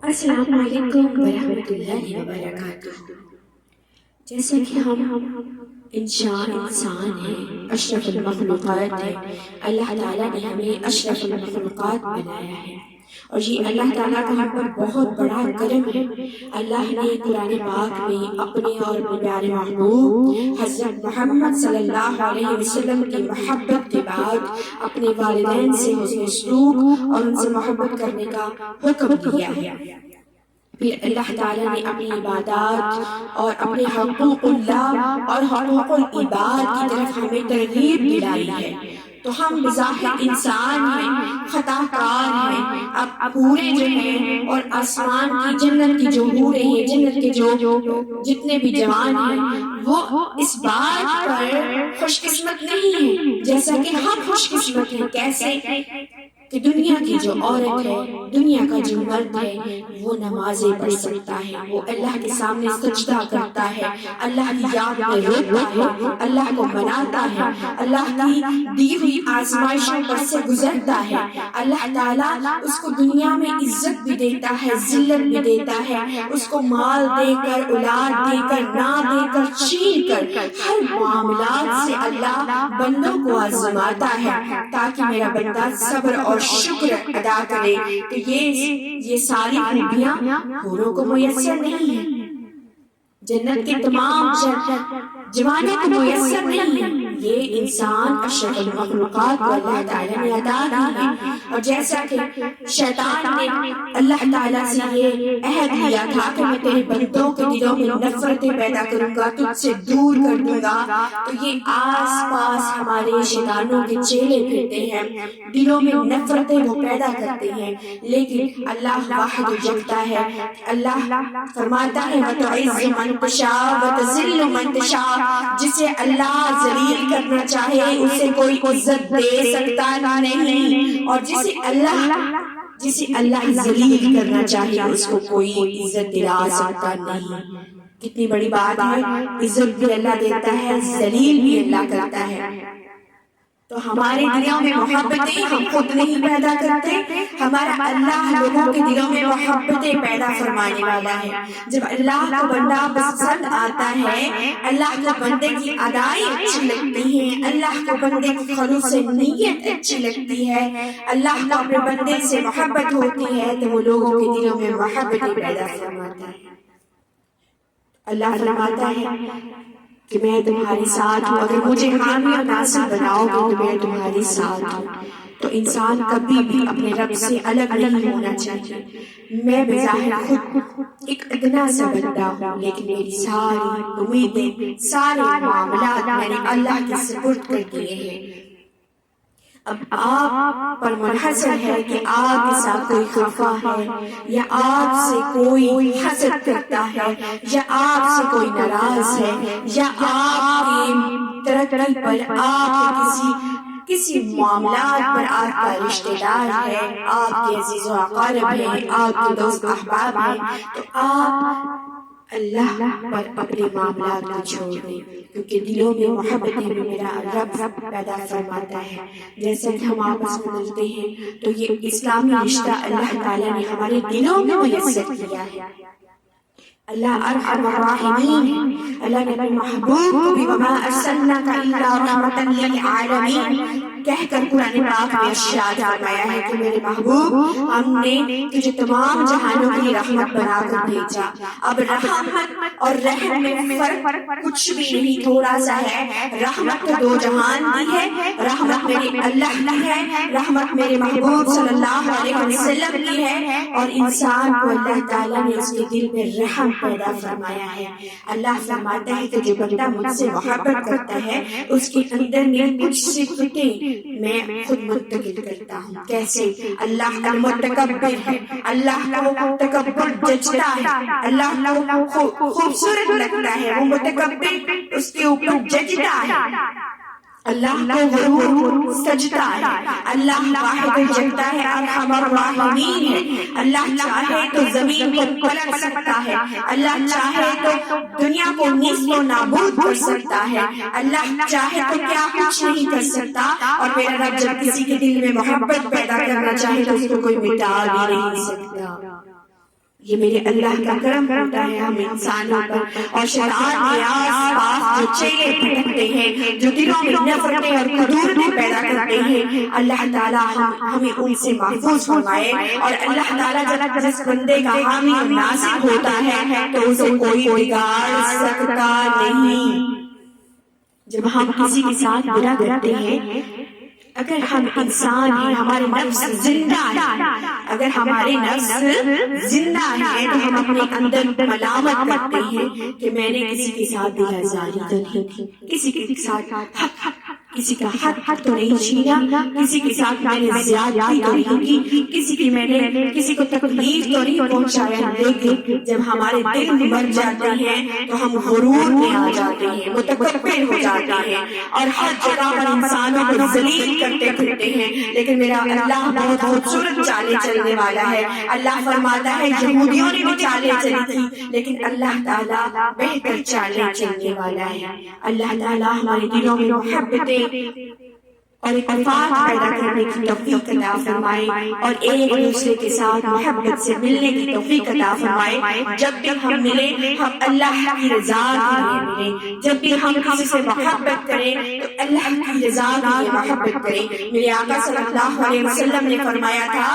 السلام علیکم ورحمۃ اللہ وبرکاتہ۔ جیسا کہ ہم انسان ہیں، اشرف المخلوقات ہیں، اللہ تعالیٰ نے ہمیں اشرف المخلوقات بنایا ہے، اور یہ اللہ تعالیٰ کا ہم پر بہت بڑا کرم ہے۔ اللہ نے قرآن پاک میں اپنے اور اپنے پیارے محبوب حضرت محمد صلی اللہ علیہ وسلم کی محبت کے بعد اپنے والدین سے حسن سلوک اور ان سے محبت کرنے کا حکم دیا ہے۔ پھر اللہ تعالیٰ نے اپنی عبادات اور اپنے حقوق اللہ اور حقوق العباد کی طرف ہمیں ترغیب دلائی ہے۔ تو ہم بظاہر انسان ہیں، خطا کار ہیں، اب پورے جو ہیں اور آسمان کی جنت کی جو حوریں ہیں، جنت کے جو جتنے بھی جوان ہیں، وہ اس بات پر خوش قسمت نہیں ہیں جیسا کہ ہم خوش قسمت ہیں۔ کیسے کہ دنیا کی جو عورت ہے، دنیا کا جو مرد ہے، وہ نمازیں پڑھ سکتا ہے، وہ اللہ کے سامنے سجدہ کرتا ہے، اللہ کی یاد میں روتا ہے، اللہ کو مناتا ہے، اللہ کی دی ہوئی آزمائشوں پر سے گزرتا ہے۔ اللہ تعالیٰ اس کو دنیا میں عزت بھی دیتا ہے، ذلت بھی دیتا ہے، اس کو مال دے کر، اولاد دے کر، نہ دے کر، چھین کر، ہر معاملات سے اللہ بندوں کو آزماتا ہے تاکہ میرا بندہ صبر اور شکر ادا کرے۔ تو یہ ساری خوبیاں حوروں کو میسر نہیں ہیں، جنت کے تمام جوانوں کو میسر نہیں ہے۔ یہ انسان اشرف المخلوقات کو اللہ تعالیٰ نے عطا کی ہے۔ اور جیسا کہ شیطان نے اللہ تعالیٰ سے یہ عہد لیا تھا کہ میں تیرے بندوں کے دلوں میں نفرتیں پیدا کروں گا، تجھ سے دور کر دوں گا، تو یہ آس پاس ہمارے شیطانوں کے چیلے پھرتے ہیں، دلوں میں نفرتیں وہ پیدا کرتے ہیں، لیکن اللہ واحد و یکتا ہے۔ اللہ فرماتا ہے وَتُعِزُّ مَن تَشَاءُ وَتُذِلُّ مَن تَشَاءُ، جسے اللہ ذلیل کرنا چاہے اسے کوئی عزت دے سکتا نہیں، اور جسے اللہ ذلیل کرنا چاہے اس کو کوئی عزت دلا سکتا نہیں۔ کتنی بڑی بات ہے، عزت بھی اللہ دیتا ہے، ذلیل بھی اللہ کرتا ہے۔ تو ہمارے دلوں میں محبتیں ہم خود نہیں پیدا کرتے، ہمارا اللہ لوگوں کے دلوں میں محبتیں پیدا فرمانے والا ہے۔ جب اللہ کو بندہ پسند آتا ہے، اللہ کو بندے کی ادائیں اچھی لگتی ہیں، اللہ کو بندے کی خلوص نیت اچھی لگتی ہے، اللہ کو اپنے بندے سے محبت ہوتی ہے، تو وہ لوگوں کے دلوں میں محبتیں پیدا فرماتا ہے۔ اللہ فرماتا ہے کہ میں تمہارے ساتھ ہوں، اگر مجھے حامی اور ناصر بناؤ گے تو میں تمہارے ساتھ ہوں۔ تو انسان کبھی بھی اپنے رب سے الگ نہیں ہونا چاہیے۔ میں بظاہر خود ایک ادنا سا بندہ ہوں، لیکن میری ساری امیدیں، سارے معاملات میں نے اللہ کے سپرد کر دیے ہیں۔ اب آپ پر منحصر ہے کہ آپ کے ساتھ کوئی خفا ہے، یا آپ سے کوئی حسد کرتا ہے، یا آپ سے کوئی ناراض ہے، یا آپ کی ترقی پر، آپ کے کسی معاملات پر آپ کا رشتہ دار ہے، آپ کے عزیز و اقارب ہیں، آپ کے دوست احباب ہیں، تو آپ اللہ پر اپنے معاملات کو چھوڑ دیں، کیونکہ دلوں میں محبتیں بھی میرا رب پیدا فرماتا ہے۔ جیسا کہ ہم آپس میں ملتے ہیں تو یہ اسلامی رشتہ اللہ تعالیٰ نے ہمارے دلوں میں میسر کیا ہے۔ اللہ ارحم الراحمین ہے۔ اللہ نے اپنے محبوب کو بھی وَمَا أَرْسَلْنَاكَ إِلَّا رَحْمَةً لِلْعَالَمِينَ کہہ کر قرآن پاک میں ارشاد فرمایا ہے کہ میرے محبوب، ہم نے تجھے تمام جہانوں کی رحمت بنا کر بھیجا۔ اب رحمت اور رحم میں فرق کچھ بھی نہیں، تھوڑا سا ہے۔ رحمت تو دو جہان کی ہے، رحمت میرے اللہ کی ہے، رحمت میرے محبوب صلی اللہ علیہ وسلم کی ہے، اور انسان کو اللہ تعالیٰ نے اس کے دل میں رحم پیدا فرمایا ہے۔ اللہ فرماتا ہے کہ جو بندہ مجھ سے محبت کرتا ہے اس کے اندر میں کچھ صفتیں میں خود منتقل کرتا ہوں۔ کیسے؟ اللہ المتکبر ہے، اللہ کو تکبر جچتا ہے، اللہ کو خوبصورت لگتا ہے، وہ متکبر اس کے اوپر جچتا ہے، اللہ کو غرور سجتا ہے، اللہ واحد جگتا ہے، ارحم الراحمین ہے۔ اللہ چاہے تو زمین کو پلٹ سکتا ہے، اللہ چاہے تو دنیا کو نیست و نابود کر سکتا ہے، اللہ چاہے تو کیا کچھ نہیں کر سکتا، اور میرا رب جب کسی کے دل میں محبت پیدا کرنا چاہے تو اس کو کوئی مٹا بھی نہیں سکتا۔ یہ میرے اللہ کا کرم ہوتا ہے ہم انسانوں پر. اور شیطان کے آس پاس جو چیلے بھٹکتے ہیں، جو دلوں میں نفرتیں اور کدورتیں پیدا کرتے ہیں، اللہ تعالیٰ ہمیں ان سے محفوظ فرمائے. اور اللہ تعالیٰ جب جس بندے کا حامی اور ناصر ہوتا ہے تو اسے کوئی بگاڑ سکتا نہیں. جب ہم کسی کے ساتھ برا کرتے ہیں، اگر ہم انسان ہیں، ہمارے نفس زندہ ہے، اگر ہمارے نفس زندہ ہے تو ہم اپنے اندر ملامت کرتے ہیں کہ میں نے کسی کے ساتھ بے آزاری تو نہیں کی، کسی کے ساتھ کسی کا حق تو نہیں چھینا، کسی کے ساتھ میں نے زیادتی تو نہیں کی، کسی کو تکلیف تو نہیں پہنچایا. لیکن جب ہمارے دل مر جاتے ہیں تو ہم غرور میں آ جاتے ہیں، متکبر ہو جاتے ہیں اور ہر جگہ پر انسانوں کو ذلیل کرتے پھرتے ہیں. لیکن میرا اللہ بہت خوبصورت چالیں چلنے والا ہے. اللہ فرماتا ہے یہودیوں نے بھی چالیں چلی تھی، لیکن اللہ تعالیٰ بہتر چالیں چلنے والا ہے. اللہ تعالیٰ ہمارے دلوں میں محبتیں اور اتفاق پیدا کرنے کی توفیق عطا فرمائے اور ایک دوسرے کے ساتھ محبت سے ملنے کی توفیق عطا فرمائے. جب بھی ہم ملیں ہم اللہ کی رضا کے لیے ملیں، جب بھی ہم کسی سے محبت کریں تو اللہ کی رضا کے لیے محبت کریں. میرے آقا صلی اللہ علیہ وسلم نے فرمایا تھا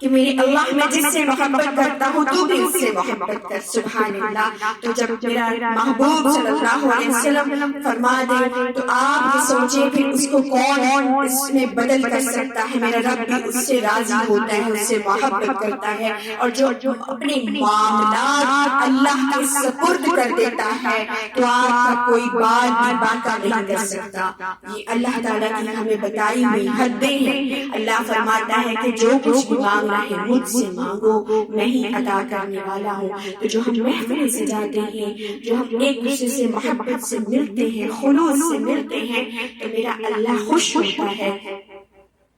کہ میرے اللہ میں جس سے محبت کرتا ہوں تو بھی اس سے محبت کر. سبحان اللہ. تو جب میرا محبوب صلی اللہ علیہ وسلم فرما دے تو آپ یہ سوچیں پھر اس کو کون اس میں بدل کر سکتا ہے. میرا رب بھی اس سے راضی ہوتا ہے، اس سے محبت کرتا ہے، اور جو اپنے معاملات اللہ کے سپرد کر دیتا ہے تو آپ کا کوئی بات بھی باقی نہیں کر سکتا. یہ اللہ تعالیٰ کی ہمیں بتائی ہوئی حدیں ہیں. اللہ فرماتا ہے کہ جو کچھ بھی مانگ مجھ سے مانگو، میں ہی عطا کرنے والا ہوں. تو جو ہم محفلیں سجاتے ہیں، جو ہم ایک دوسرے سے محبت سے ملتے ہیں، خلوص سے ملتے ہیں، تو میرا اللہ خوش ہوتا ہے،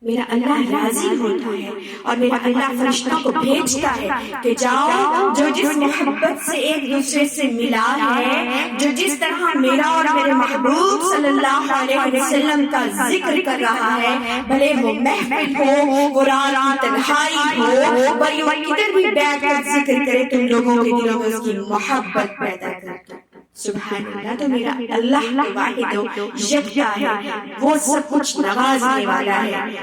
میرا اللہ راضی ہوتا ہے اور میرا اللہ فرشتوں کو بھیجتا ہے کہ جاؤ جو جس محبت سے ایک دوسرے سے ملا ہے، جو جس طرح میرا اور میرے محبوب صلی اللہ علیہ وسلم کا ذکر کر رہا ہے، بھلے وہ محفل ہو، قرآن کی تنہائی ہو، بھلے وہ کدھر بھی بیٹھ کر ذکر کرے، تم لوگوں کے دلوں میں اس کی محبت پیدا کرتا. سبحان اللہ. تو میرا اللہ واحد و یکتا ہے، وہ سب کچھ نوازنے والا ہے.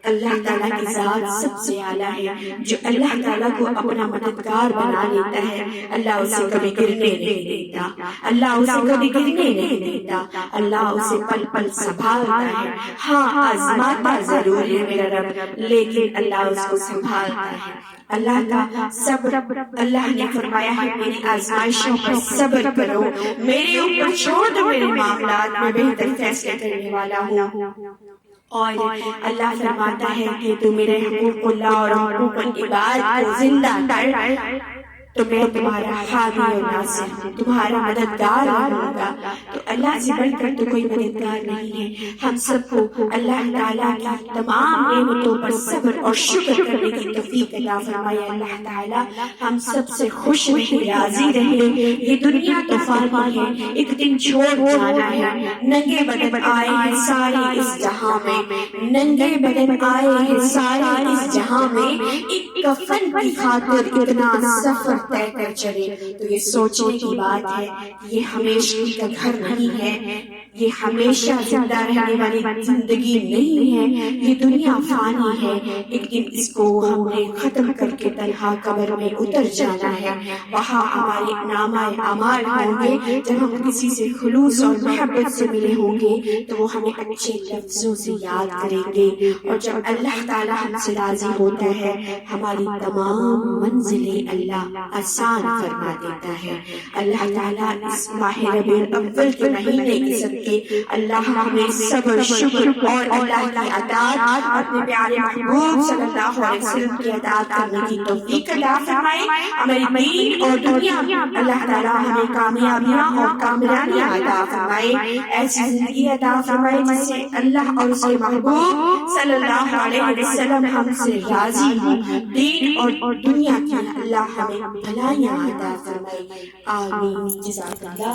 اللہ تعالیٰ کی ذات سب سے اعلیٰ ہے. جو اللہ تعالیٰ کو اپنا مددگار بنا لیتا ہے اللہ اسے کبھی گرنے نہیں دیتا، اللہ اسے کبھی گرنے نہیں دیتا، اللہ اسے پل پل سنبھالتا ہے. ہاں آزماتا ضرور ہے میرا رب، لیکن اللہ اس کو سنبھالتا ہے. اللہ کا صبر، اللہ نے فرمایا ہے میری آزمائشوں پر صبر کرو، میرے اوپر چھوڑ دو میرے معاملات، میں بہتر فیصلے کرنے والا ہوں. اور اللہ فرماتا ہے کہ تو میرے حقوق اللہ اور حقوق العباد کو زندہ کر تو میں تمہارا حامی و ناصر ہوں، تمہارا مددگار ہوں گا. تو اللہ سے بڑھ کر تو کوئی مددگار نہیں ہے. ہم سب کو اللہ تعالیٰ کی تمام نعمتوں پر صبر اور شکر کرنے کی توفیق عطا فرمائے. اللہ تعالیٰ ہم سب سے خوش رہے، راضی رہے. یہ دنیا تو فانی ہے، ایک دن چھوڑ جانا ہے. ننگے بدن آئے ہیں سارے اس جہاں میں، ننگے بدن آئے ہیں سارے اس جہاں میں، ایک کفن کی خاطر اتنا سفر طے کر چلے. تو یہ سوچنے کی بات ہے یہ ہمیشہ کا گھر نہیں ہے، یہ ہمیشہ زندہ رہنے والی زندگی نہیں ہے. یہ دنیا فانی ہے، ایک دن اس کو ہم نے ختم کر کے تنہا قبر میں اتر جانا ہے. وہاں ہمارے نامہ اعمال ہوں گے. جب ہم کسی سے خلوص اور محبت سے ملے ہوں گے تو وہ ہمیں اچھے لفظوں سے یاد کریں گے. اور جب اللہ تعالیٰ ہم سے راضی ہوتا ہے ہماری تمام منزلیں اللہ آسان فرما دیتا ہے. اللہ تعالیٰ اس ماہ ربیع الاول کے مہینے کی صدقے اللہ ہمیں صبر، شکر اور اللہ کی اطاعت، اپنے پیارے محبوب صلی اللہ علیہ وسلم کی اطاعت کرنے کی توفیق عطا فرمائے. ہماری دین اور دنیا اللہ تعالیٰ ہمیں کامیابیاں اور کامیابیاں عطا فرمائے. ایسی زندگی عطا فرمائے جس سے اللہ اور اس کے محبوب صلی اللہ علیہ وسلم ہم سے راضی ہوں. دین اور دنیا کی اللہ ہمیں بھلائیاں عطا فرمائے. آمین. جزاک اللہ.